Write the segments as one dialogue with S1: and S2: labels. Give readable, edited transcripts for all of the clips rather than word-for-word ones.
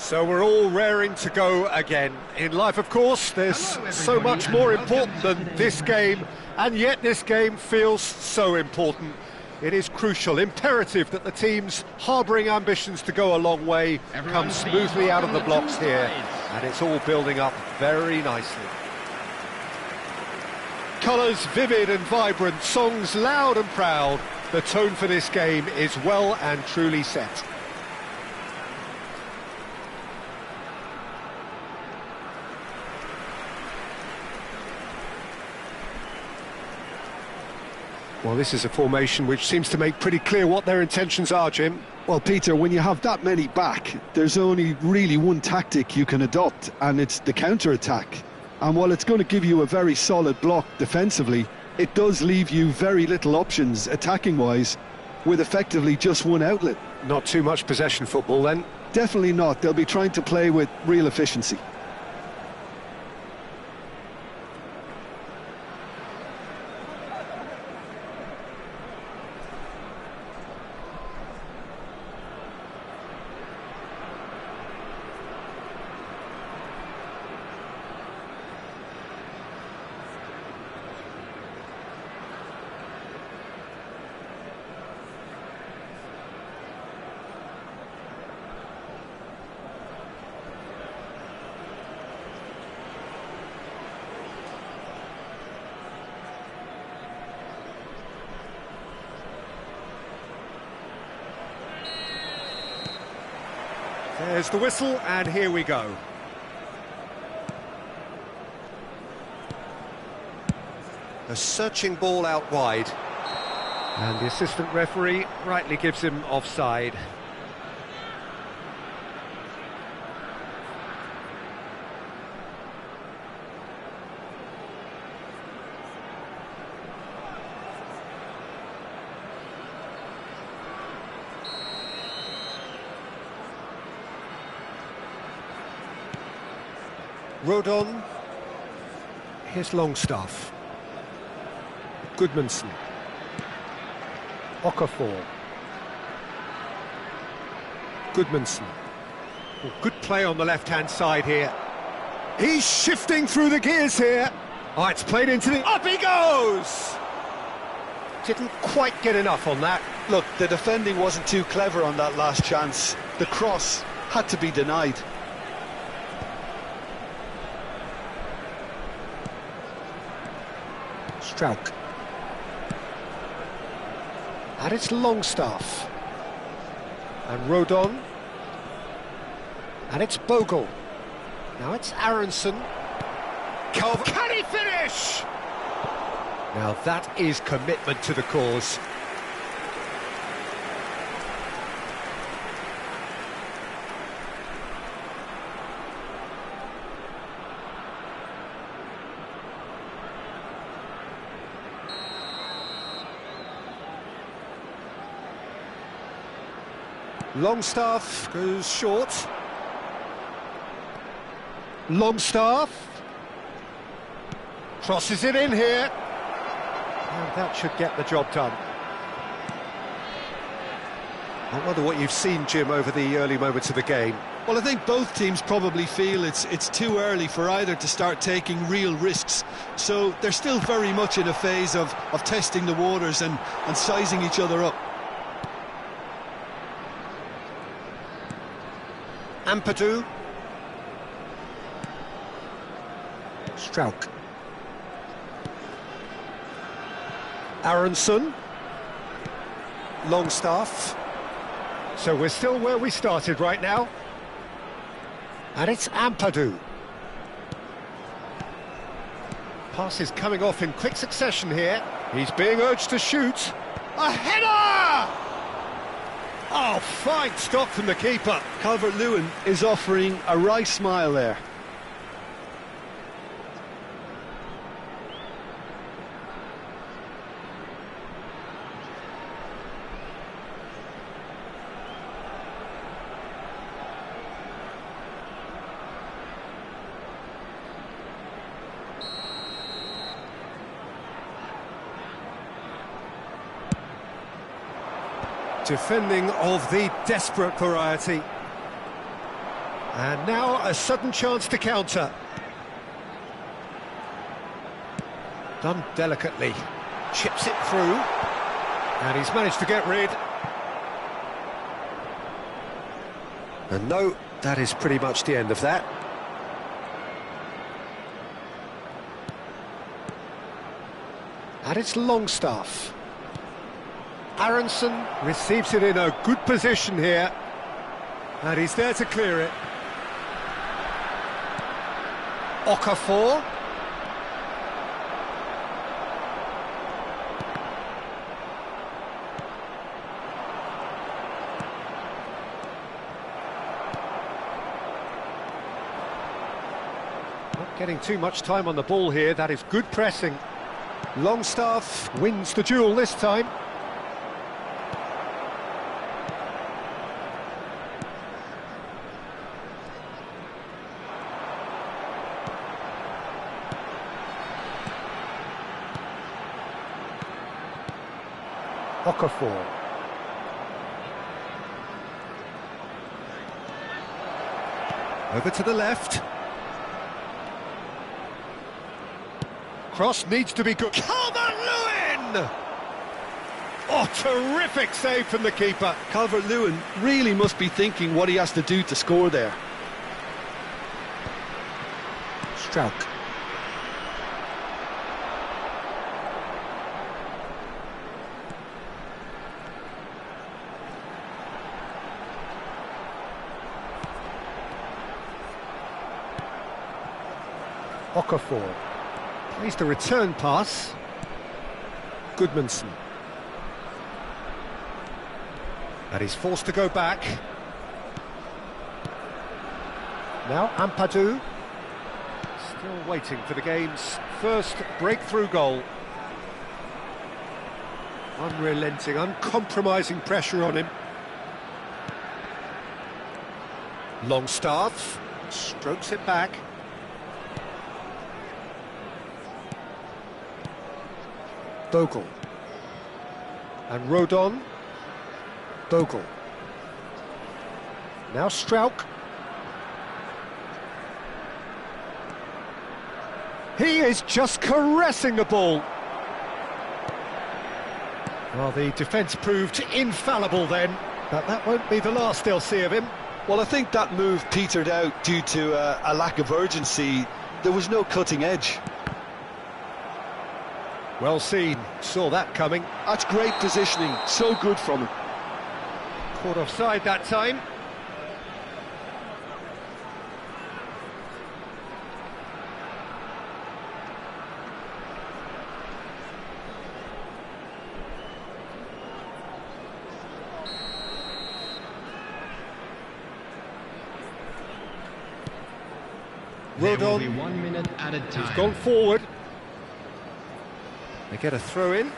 S1: So we're all raring to go again. In life, of course, there's so much more important than this game, and yet this game feels so important. It is crucial, imperative that the teams harbouring ambitions to go a long way come smoothly out of the blocks here, and it's all building up very nicely. Colours vivid and vibrant, songs loud and proud. The tone for this game is well and truly set. Well, this is a formation which seems to make pretty clear what their intentions are, Jim.
S2: Well, Peter, when you have that many back, there's only really one tactic you can adopt, and it's the counter-attack. And while it's going to give you a very solid block defensively, it does leave you very little options attacking-wise, with effectively just one outlet.
S1: Not too much possession football, then?
S2: Definitely not. They'll be trying to play with real efficiency.
S1: There's the whistle, and here we go. A searching ball out wide. And the assistant referee rightly gives him offside. Rodon, here's Longstaff, Goodmanson, Okafor, Goodmanson. Well, good play on the left-hand side here. He's shifting through the gears here. Oh, it's played into the... Up he goes! Didn't quite get enough on that.
S2: Look, the defending wasn't too clever on that last chance. The cross had to be denied.
S1: Strauch. And it's Longstaff. And Rodon. And it's Bogle. Now it's Aronson. Can he finish? Now that is commitment to the cause. Longstaff goes short. Longstaff crosses it in here, and that should get the job done. I wonder what you've seen, Jim, over the early moments of the game.
S2: Well, I think both teams probably feel it's too early for either to start taking real risks. So they're still very much in a phase of testing the waters and sizing each other up.
S1: Ampadu. Strauch. Aronson. Longstaff. So we're still where we started right now. And it's Ampadu. Pass is coming off in quick succession here. He's being urged to shoot. A header! Oh, fine stop from the keeper.
S2: Calvert-Lewin is offering a wry smile there.
S1: Defending of the desperate variety. And now a sudden chance to counter. Done delicately. Chips it through. And he's managed to get rid. And no, that is pretty much the end of that. And it's Longstaff. Aronson receives it in a good position here. And he's there to clear it. Okafor. Not getting too much time on the ball here, that is good pressing. Longstaff wins the duel this time. Okafor. Over to the left. Cross needs to be good. Calvert-Lewin! Oh, terrific save from the keeper.
S2: Calvert-Lewin really must be thinking what he has to do to score there.
S1: Strauch. Okafor. Plays the return pass. Goodmanson. And he's forced to go back. Now Ampadu. Still waiting for the game's first breakthrough goal. Unrelenting, uncompromising pressure on him. Longstaff strokes it back. Dogle. And Rodon. Dogle. Now Strauch. He is just caressing the ball. Well, the defence proved infallible then, but that won't be the last they'll see of him.
S2: Well, I think that move petered out due to a lack of urgency. There was no cutting edge.
S1: Well seen, saw that coming.
S2: That's great positioning, so good from him.
S1: Caught offside that time.
S3: Rodon, 1 minute at a time.
S1: He's gone forward. They get a throw in.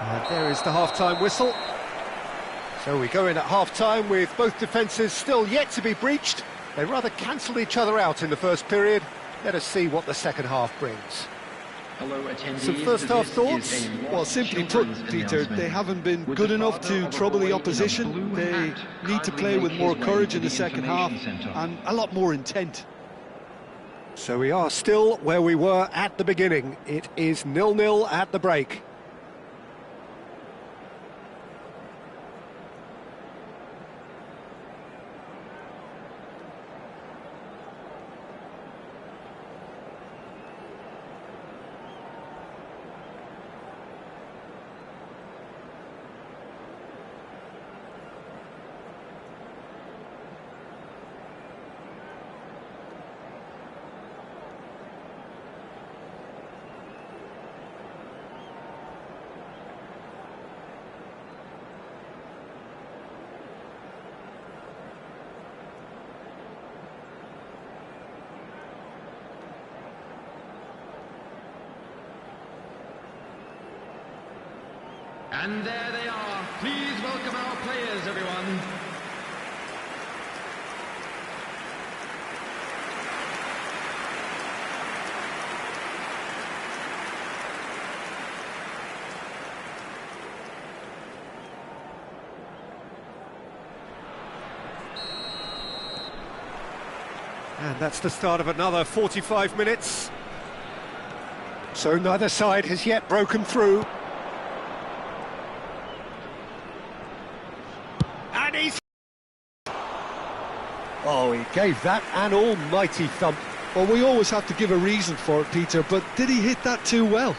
S1: And there is the half-time whistle. So we go in at half-time with both defences still yet to be breached. They rather cancelled each other out in the first period. Let us see what the second half brings. Some first half thoughts?
S2: Well, simply put, Peter, they haven't been good enough to trouble the opposition. They need to play with more courage in the second half and a lot more intent.
S1: So we are still where we were at the beginning. It is 0-0 at the break.
S3: And there they are. Please welcome our players, everyone.
S1: And that's the start of another 45 minutes. So neither side has yet broken through. And he's... Oh, he gave that an almighty thump.
S2: Well, we always have to give a reason for it, Peter, but did he hit that too well?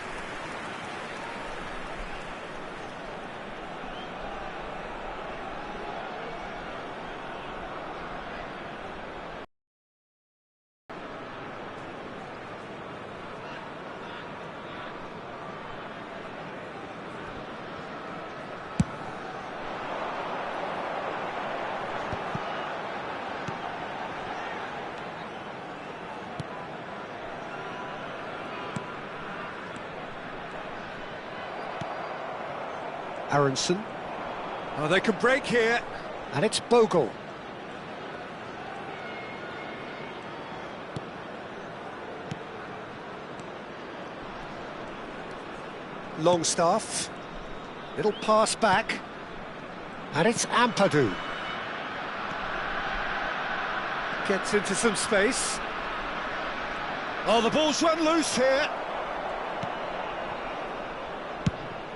S1: Aronson. Oh, they can break here. And it's Bogle. Longstaff. Little pass back. And it's Ampadu. Gets into some space. Oh, the ball's run loose here.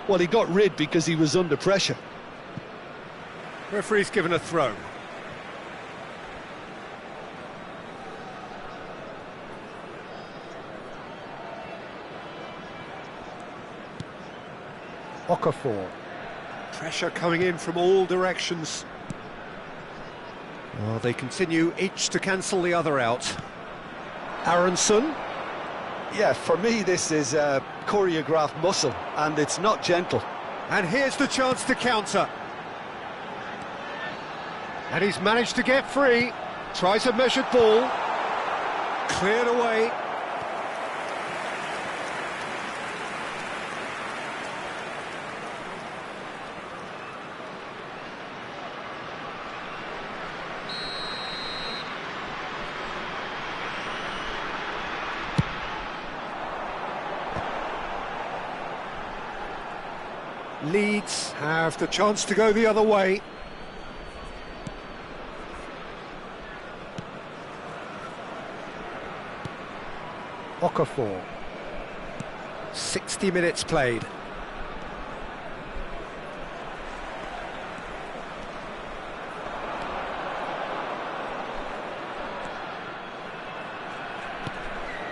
S2: Well, he got rid because he was under pressure.
S1: Referee's given a throw. Okafor. Pressure coming in from all directions. Oh, they continue each to cancel the other out. Aronson.
S2: Yeah, for me, this is choreographed muscle, and it's not gentle.
S1: And here's the chance to counter. And he's managed to get free. Tries a measured ball. Cleared away. Leeds have the chance to go the other way. Okafor. 60 minutes played.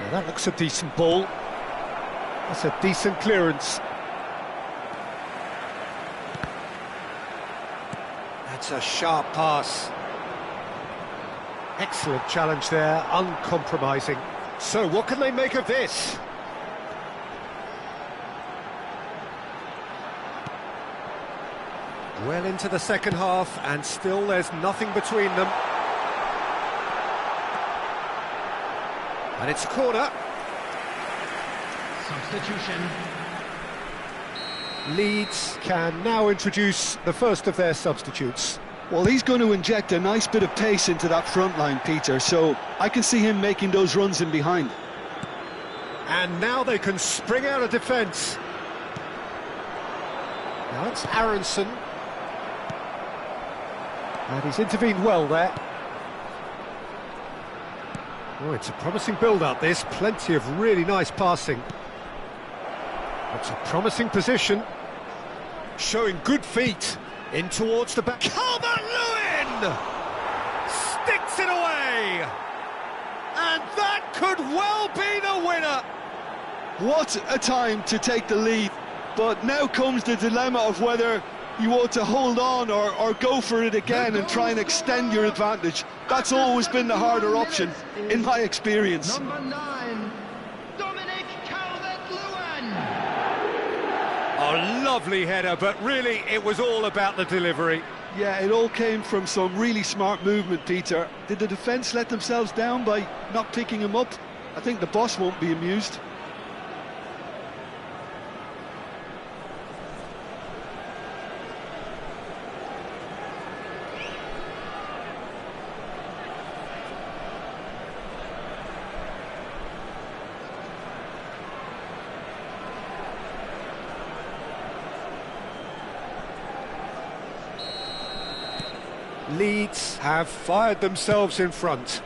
S1: Well, that looks a decent ball. That's a decent clearance. That's a sharp pass. Excellent challenge there, uncompromising. So what can they make of this? Well into the second half, and still there's nothing between them. And it's a corner.
S3: Substitution.
S1: Leeds can now introduce the first of their substitutes.
S2: Well, he's going to inject a nice bit of pace into that front line, Peter, so I can see him making those runs in behind.
S1: And now they can spring out of defence. Now it's Aronson. And he's intervened well there. Oh, it's a promising build-up, this. Plenty of really nice passing. It's a promising position. Showing good feet. In towards the back. Calvert-Lewin! Sticks it away! And that could well be the winner!
S2: What a time to take the lead. But now comes the dilemma of whether you want to hold on or go for it again and try and extend your advantage. That's always been the harder option, in my experience.
S3: Number 9, Calvert-Lewin.
S1: A lovely header, but really it was all about the delivery.
S2: Yeah, it all came from some really smart movement, Peter. Did the defence let themselves down by not picking him up? I think the boss won't be amused.
S1: Leeds have fired themselves in front.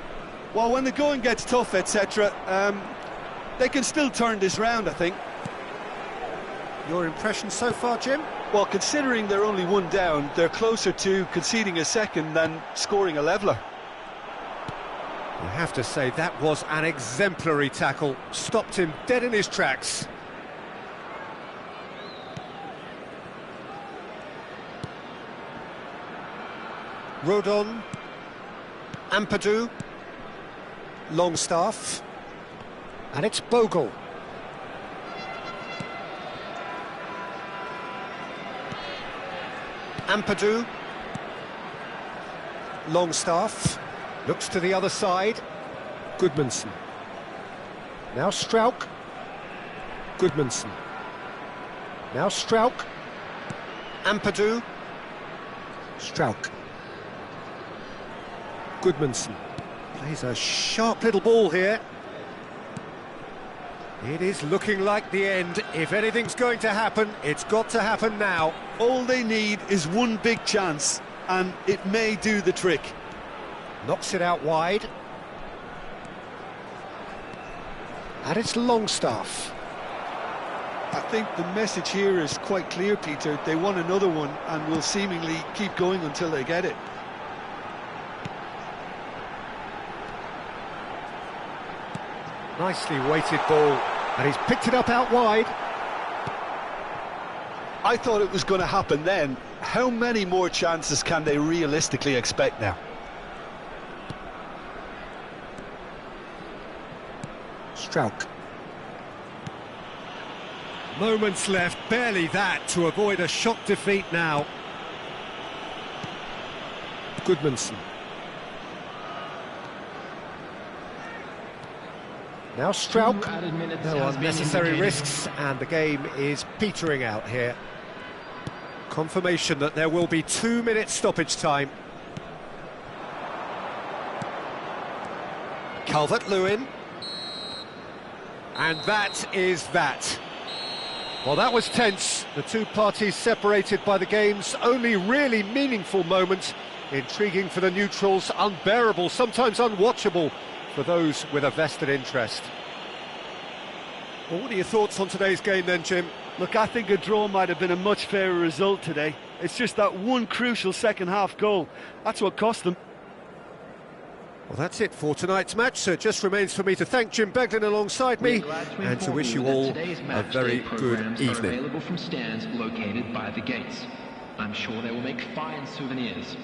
S2: Well, when the going gets tough, etc., they can still turn this round, I think.
S1: Your impression so far, Jim?
S2: Well, considering they're only one down, they're closer to conceding a second than scoring a leveller.
S1: You have to say that was an exemplary tackle. Stopped him dead in his tracks. Rodon, Ampadu, Longstaff, and it's Bogle. Ampadu, Longstaff, looks to the other side, Goodmanson. Now Strauch, Goodmanson. Now Strauch, Ampadu, Strauch. Goodmanson plays a sharp little ball here. It is looking like the end. If anything's going to happen, it's got to happen now.
S2: All they need is one big chance, and it may do the trick.
S1: Knocks it out wide. And it's Longstaff.
S2: I think the message here is quite clear, Peter. They want another one and will seemingly keep going until they get it.
S1: Nicely weighted ball, and he's picked it up out wide.
S2: I thought it was going to happen then. How many more chances can they realistically expect now?
S1: Strauch. Moments left, barely that, to avoid a shock defeat now. Goodmanson. Now Strauch, no unnecessary risks, and the game is petering out here. Confirmation that there will be 2 minutes stoppage time. Calvert-Lewin. And that is that. Well, that was tense. The two parties separated by the game's only really meaningful moment. Intriguing for the neutrals, unbearable, sometimes unwatchable for those with a vested interest. Well, what are your thoughts on today's game then, Jim?
S2: Look, I think a draw might have been a much fairer result today. It's just that one crucial second-half goal. That's what cost them.
S1: Well, that's it for tonight's match, so it just remains for me to thank Jim Beglin alongside me and to wish you all a very good evening.
S3: Available from stands located by the gates. I'm sure they will make fine souvenirs.